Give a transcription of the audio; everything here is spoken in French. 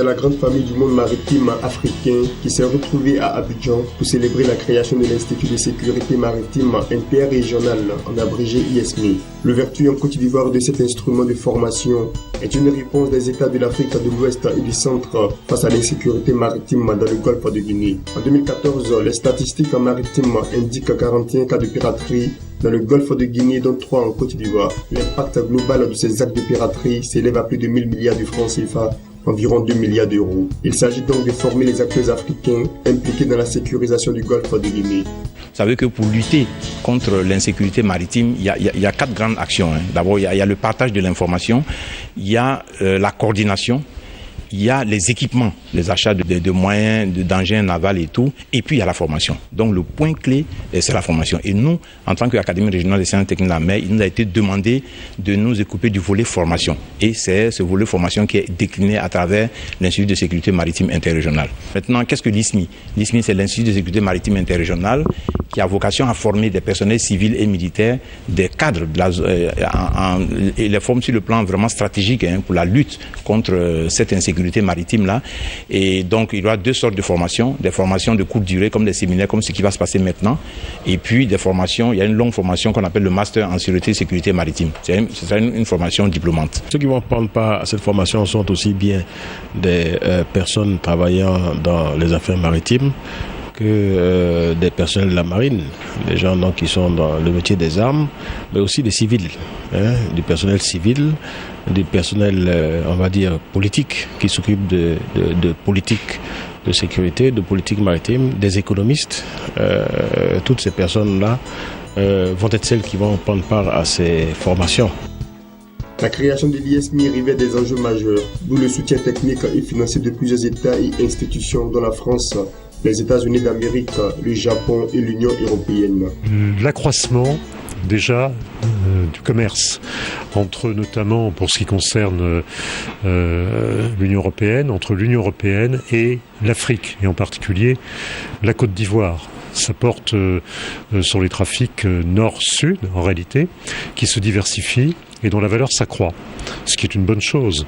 à la grande famille du monde maritime africain qui s'est retrouvée à Abidjan pour célébrer la création de l'Institut de sécurité maritime interrégional, en abrégé ISMI. L'ouverture en Côte d'Ivoire de cet instrument de formation est une réponse des États de l'Afrique de l'Ouest et du Centre face à l'insécurité maritime dans le Golfe de Guinée. En 2014, les statistiques maritimes indiquent 41 cas de piraterie dans le Golfe de Guinée, dont 3 en Côte d'Ivoire. L'impact global de ces actes de piraterie s'élève à plus de 1000 milliards de francs CFA, environ 2 milliards d'euros. Il s'agit donc de former les acteurs africains impliqués dans la sécurisation du Golfe de Guinée. Vous savez que pour lutter contre l'insécurité maritime, il y a 4 grandes actions. D'abord, il y a le partage de l'information, il y a la coordination, il y a les équipements, les achats de moyens, d'engins navals et tout, et puis il y a la formation. Donc le point clé, c'est la formation. Et nous, en tant qu'Académie régionale des sciences techniques de la mer, il nous a été demandé de nous occuper du volet formation. Et c'est ce volet formation qui est décliné à travers l'Institut de sécurité maritime interrégionale. Maintenant, qu'est-ce que l'ISMI? L'ISMI, c'est l'Institut de sécurité maritime interrégionale qui a vocation à former des personnels civils et militaires, des cadres, et les forme sur le plan vraiment stratégique pour la lutte contre cette insécurité maritime-là. Et donc, il y aura 2 sortes de formations, des formations de courte durée, comme des séminaires, comme ce qui va se passer maintenant, et puis des formations, il y a une longue formation qu'on appelle le Master en sécurité et sécurité maritime. Ce sera une formation diplômante. Ceux qui vont prendre part à cette formation sont aussi bien des personnes travaillant dans les affaires maritimes, que des personnels de la marine, des gens donc, qui sont dans le métier des armes, mais aussi des civils, du personnel civil, du personnel, on va dire, politique, qui s'occupe de politique de sécurité, de politique maritime, des économistes. Toutes ces personnes-là vont être celles qui vont prendre part à ces formations. La création de l'ISMI revêt des enjeux majeurs, d'où le soutien technique et financier de plusieurs États et institutions, dont la France, les États-Unis d'Amérique, le Japon et l'Union européenne. L'accroissement déjà du commerce entre, notamment pour ce qui concerne l'Union européenne, entre l'Union européenne et l'Afrique, et en particulier la Côte d'Ivoire. Ça porte sur les trafics nord-sud, en réalité, qui se diversifient et dont la valeur s'accroît, ce qui est une bonne chose.